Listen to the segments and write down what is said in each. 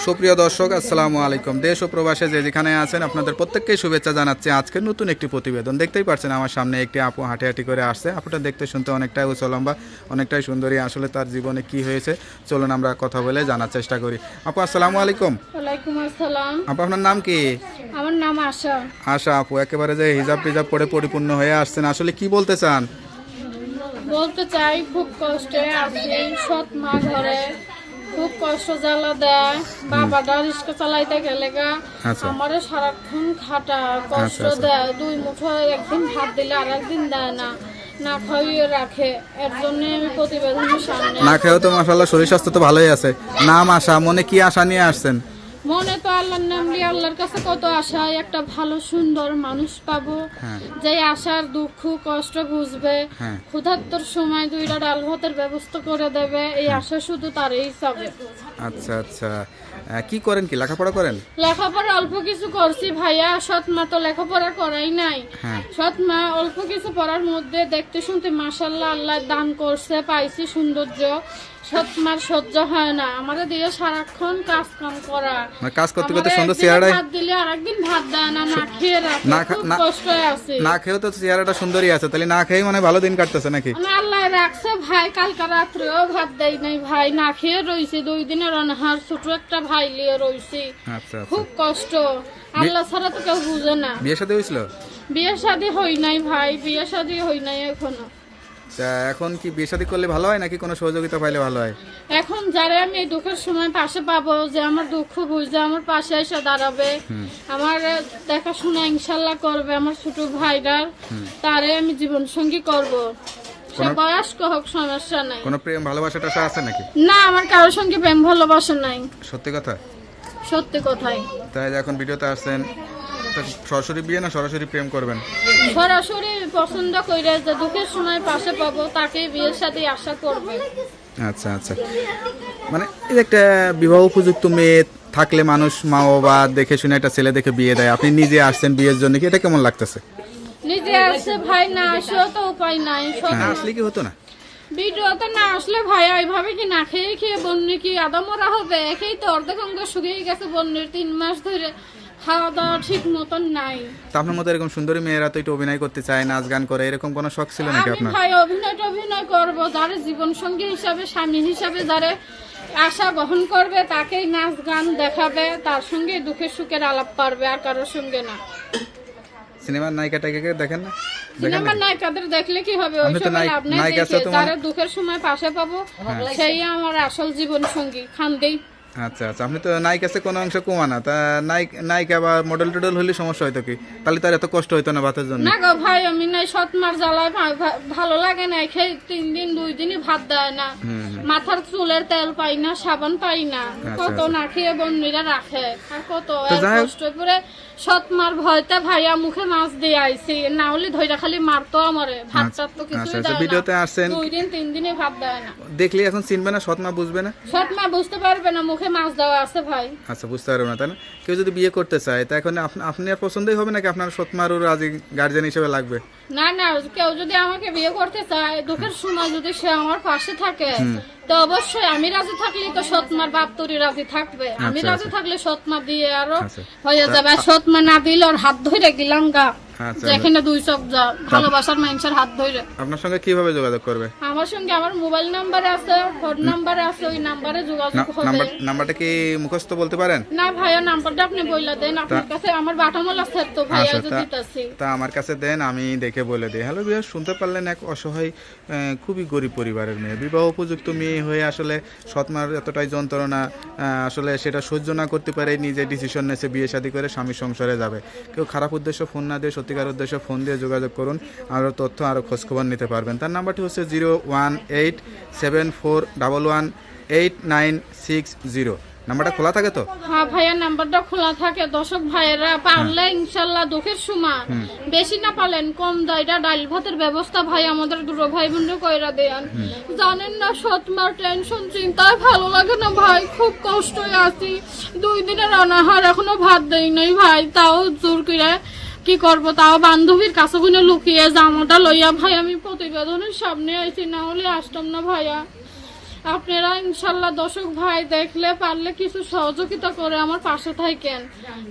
সুপ্রিয় দর্শক, আসসালামু আলাইকুম। দেশ ও প্রবাসে যে যেখানে আছেন আপনাদের প্রত্যেককেই শুভেচ্ছা জানাচ্ছি। আজকের নতুন একটি প্রতিবেদন দেখতেই পাচ্ছেন, আমার সামনে একটি আপু হাঁটি করে আসছে। আপুটা দেখতে শুনতে অনেকটাই উঁচলম্বা, অনেকটাই সুন্দরী। আসলে তার জীবনে কি হয়েছে চলুন আমরা কথা বলে জানার চেষ্টা করি। আপু আসসালামু আলাইকুম। ওয়ালাইকুম আসসালাম। আপু আপনার নাম কি? আমার নাম আশা। আশা আপু, একেবারে যে হিজাব টিজাব পরে পরিপূর্ণ হয়ে আসছেন, আসলে কি বলতে চান? বলতে চাই খুব কষ্টে আছি, সৎ মা ঘরে খুব কষ্ট জ্বালা দেয়। বাবাটা রিক্সা চালাইতে গেলে গা আচ্ছা। আমারও সারাক্ষণ খাটা কষ্ট আচ্ছা। দেয়। দুই মুঠো একদিন ভাত দিলে আর একদিন দেয় না, না খাইয়ে রাখে। এর জন্য আমি প্রতিবেদনের সামনে না খেয়েও তো মাশাআল্লাহ শরীর স্বাস্থ্য তো ভালোই আছে। নাম আশা, মনে কি আশা নিয়ে আসছেন? মনে তো আল্লাহর নাম নিয়ে আল্লাহর কাছে কত আশা, একটা ভালো সুন্দর মানুষ পাবো, হ্যাঁ। যে আশার দুঃখ কষ্ট বুঝবে, হ্যাঁ। ক্ষুধার্তর সময় দুইটা ডাল ভাতের ব্যবস্থা করে দেবে, এই আশা শুধু তারই চাবে। আচ্ছা আচ্ছা, কি করেন, কি লেখাপড়া করেন? লেখাপড়া অল্প কিছু করছি ভাইয়া, সৎ মা তো লেখাপড়া করাই নাই। হ্যাঁ। সৎ মা অল্প কিছু পড়ার মধ্যে দেখতে শুনতে মাশাআল্লাহ আল্লাহ দান করছে, পাইছি সৌন্দর্য। সৎ মার সহ্য হয় না আমাদের দিয়ে সারাক্ষণ কাজ কাম করা, মানে কাজ করতে করতে আমারে সুন্দর একদিন চেহারায় ভাত দিলে আরেকদিন ভাত দেয় না, না খেয়ে রাখে, খুব কষ্টে আছি। না খেয়েও তো চেহারাটা সুন্দরই আছে, তাহলে না খেয়ে মানে ভালো দিন কাটতেছে নাকি? আল্লাহ রাখছে ভাই, কালকা রাত্রেও ভাত দেয় নাই ভাই, না খেয়ে রইছি। 2 দিনের অনাহার, ছোট একটা ভাই লিয়ে রইছি। আচ্ছা আচ্ছা। খুব কষ্ট, আল্লাহ ছাড়া তো কেউ বুঝে না। বিয়ে শাদী হয়েছিল? বিয়ে শাদী হই নাই ভাই, বিয়ে শাদী হই নাই এখনো। তা এখন কি বিয়ে শাদী করলে ভালো হয় নাকি কোনো সহযোগিতা পাইলে ভালো হয়? এখন যারা আমি এই দুঃখের সময় পাশে পাবো, যে আমার দুঃখ বুঝে আমার পাশে এসে দাঁড়াবে, আমার দেখাশোনা ইনশাল্লাহ করবে, আমার ছোট ভাইরার, তারে আমি জীবন সঙ্গী করবো। সে বয়স্ক হোক সমস্যা নাই। কোনো প্রেম ভালোবাসাটা আছে নাকি? না, আমার কারোর সঙ্গে প্রেম ভালোবাসা নাই। সত্যি কথা? সত্যি কথাই। তাই এখন ভিডিওতে আসছেন, তা সরাসরি বিয়ে না সরাসরি প্রেম করবেন? সরাসরি পছন্দ করে যে দুঃখের সময় পাশে পাবো তাকে বিয়ের সাথে আশা করবে। আচ্ছা আচ্ছা, মানে এই যে একটা বিবাহ উপযুক্ত মেয়ে থাকলে মানুষ মা বাবা দেখে শুনে একটা ছেলে দেখে বিয়ে দেয়, আপনি নিজে আসছেন বিয়ের জন্য, কি এটা কেমন লাগতেছে? নিজে আসছে ভাই, না আসলেও তো উপায় নাই। না আসলে কি হতো না? ভিডিওতে না আসলে ভাই এইভাবে কি না খেয়ে খেয়ে বন্যে কি আদা মরা হবে? একেই তো অর্ধেক অঙ্গ শুকিয়ে গেছে বন্যের, 3 মাস ধরে খাওয়া দাওয়া ঠিক মতন নাই। তা আপনার মতো এরকম সুন্দরী মেয়েরা তো একটু অভিনয় করতে চায়, নাচ গান করে, এরকম কোনো শখ ছিল নাকি আমি আপনার? ভাই অভিনয় করবো, যারা জীবন সঙ্গী হিসাবে স্বামী হিসাবে যারা আশা বহন করবে তাকেই নাচ গান দেখাবে, তার সঙ্গে দুঃখের সুখের আলাপ পারবে, আর কারোর সঙ্গে না। সিনেমার নায়িকা টাইকাকে দেখেন না? সিনেমার নায়িকাদের দেখলে কি হবে? আপনি তো ওইসব লাভ নাই, নায়িকা আছে দেখে তোমার? যারা দুঃখের সময় পাশে পাবো সেই আমার আসল জীবন সঙ্গী। খান্দেই আচ্ছা আচ্ছা, আপনি তো নায়িকা আছে কোনো অংশ কমা না, তা নায়িকা বা মডেল টডেল হলে সমস্যা হয়তো কি? তাহলে তার এত কষ্ট হইতো না ভাতের জন্য? না গো ভাই, আমি নাই সৎ মার জ্বালায় ভালো লাগে না, খেয়ে 3 দিন 2 দিনই ভাত দেয় না, মাথার চুলের তেল পাই না, সাবান পাই না, কত না খেয়ে বন্যীরা রাখে, আর কত কষ্ট করে সৎ মার ভয়তে ভাইয়া মুখে মাছ দিয়ে আইছি, না হলে ধৈরা খালি মারতো আমারে, ভাত টাত তো কিছুই দেয় না। ভিডিওতে আসছেন 2 দিন 3 দিনে ভাত দেয় না। দেখলে এখন চিনবে না, সৎ মা বুঝবে না? সৎ মা বুঝতে পারবে না, মুখে মাছ দেওয়া আছে ভাই। আচ্ছা, বুঝতে পারবে না তাই না? কেউ যদি বিয়ে করতে চায় তা এখন আপনি আর পছন্দই হবে নাকি আপনার সৎ মারও রাজি গার্জেন হিসেবে লাগবে? না না, কেউ যদি আমাকে বিয়ে করতে চায়, দুঃখের সময় যদি সে আমার পাশে থাকে, তো অবশ্যই আমি রাজি থাকলে তো সৎমার বাপ তোরই রাজি থাকবে। আমি রাজি থাকলে সৎমা দিয়ে আরো হয়ে যাবে। সৎমা না দিলে ওর হাত ধরে গেলাম গা, যেখানে 2 চোখ যা, ভালোবাসার মানুষের হাত ধরে। আপনার সঙ্গে কিভাবে যোগাযোগ করবে? আমার সঙ্গে আমার মোবাইল নাম্বার আছে, ফোন নাম্বার আছে, ওই নাম্বারে যোগাযোগ হবে। নাম্বারটা কি মুখস্থ বলতে পারেন? না ভাইয়া, নাম্বারটা আপনি বইলা দেন, আপনার কাছে আমার বাটামল আছে তো ভাইয়া যদি দিতাছি। তা আমার কাছে দেন, আমি দেখে বলে দিই। হ্যালো বিয়ার, শুনতে পারলেন এক অসহায় খুবই গরিব পরিবারের মেয়ে, বিবাহ উপযুক্ত মেয়ে হয়ে আসলে সৎমার এতটাই যন্ত্রণা আসলে সেটা সহ্য না করতে পারে, নিজে ডিসিশন নিয়েছে বিয়ে শাদী করে স্বামী সংসারে যাবে। কেউ খারাপ উদ্দেশ্য ফোন না দিয়ে সত্যিকার উদ্দেশ্যে ফোন দিয়ে যোগাযোগ করুন, আরও তথ্য আরও খোঁজখবর নিতে পারবেন। তার নাম্বারটি হচ্ছে 01874118960। নাম্বারটা খোলা থাকে তো? হ্যাঁ ভাইয়া, নাম্বারটা খোলা থাকে। দর্শক ভাইয়েরা পারলে ইনশাল্লাহ দুঃখের সময় বেশি না পালেন কম দায়টা ডাল ভাতের ব্যবস্থা ভাই আমাদের দুটো ভাই বোনরা কইরা দেন। জানেন না সৎমার টেনশন চিন্তায় ভালো লাগে না ভাই, খুব কষ্ট আছি। 2 দিনের অনাহার, এখনো ভাত দেই নাই ভাই, তাও জোর করে কি করবো, তাও বান্ধবীর কাছে গুনে লুকিয়ে জামাটা লইয়া ভাই আমি প্রতিবেদনের সামনে আইছি, না হলে আসতাম না ভাইয়া। আপনারা ইনশাল্লাহ দর্শক ভাই দেখলে পারলে কিছু সহযোগিতা করে আমার পাশে থাকেন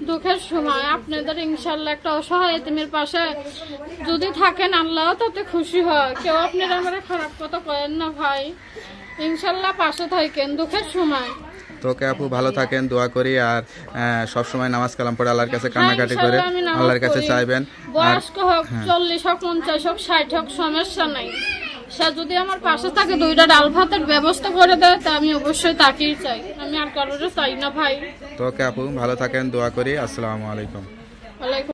দুঃখের সময়। আপনাদের ইনশাল্লাহ একটা অসহায় এতিমের পাশে যদি থাকেন আল্লাহ তাতে খুশি হয়। কেউ আপনারা আমার খারাপ কথা কয়েন না ভাই, ইনশাল্লাহ পাশে থাকেন দুঃখের সময়। তোকে আপু ভালো থাকেন দোয়া করি, আর সব সময় নামাজ কালাম পড়ে আল্লাহর কাছে কান্নাকাটি করে ইনশাল্লাহ আমি নামাজ আল্লাহর কাছে পড়ি। চাইবেন। বয়স্ক হোক 40 হোক 50 হোক 60 হোক সমস্যা নাই, সে যদি আমার পাশে থাকে দুইটা ডাল ভাতের ব্যবস্থা করে দেয় তা আমি অবশ্যই তাকেই চাই, আমি আর কারোর চাই না ভাই। তোকে আপু ভালো থাকেন দোয়া করি। আসসালামু আলাইকুম। ওয়ালাইকুম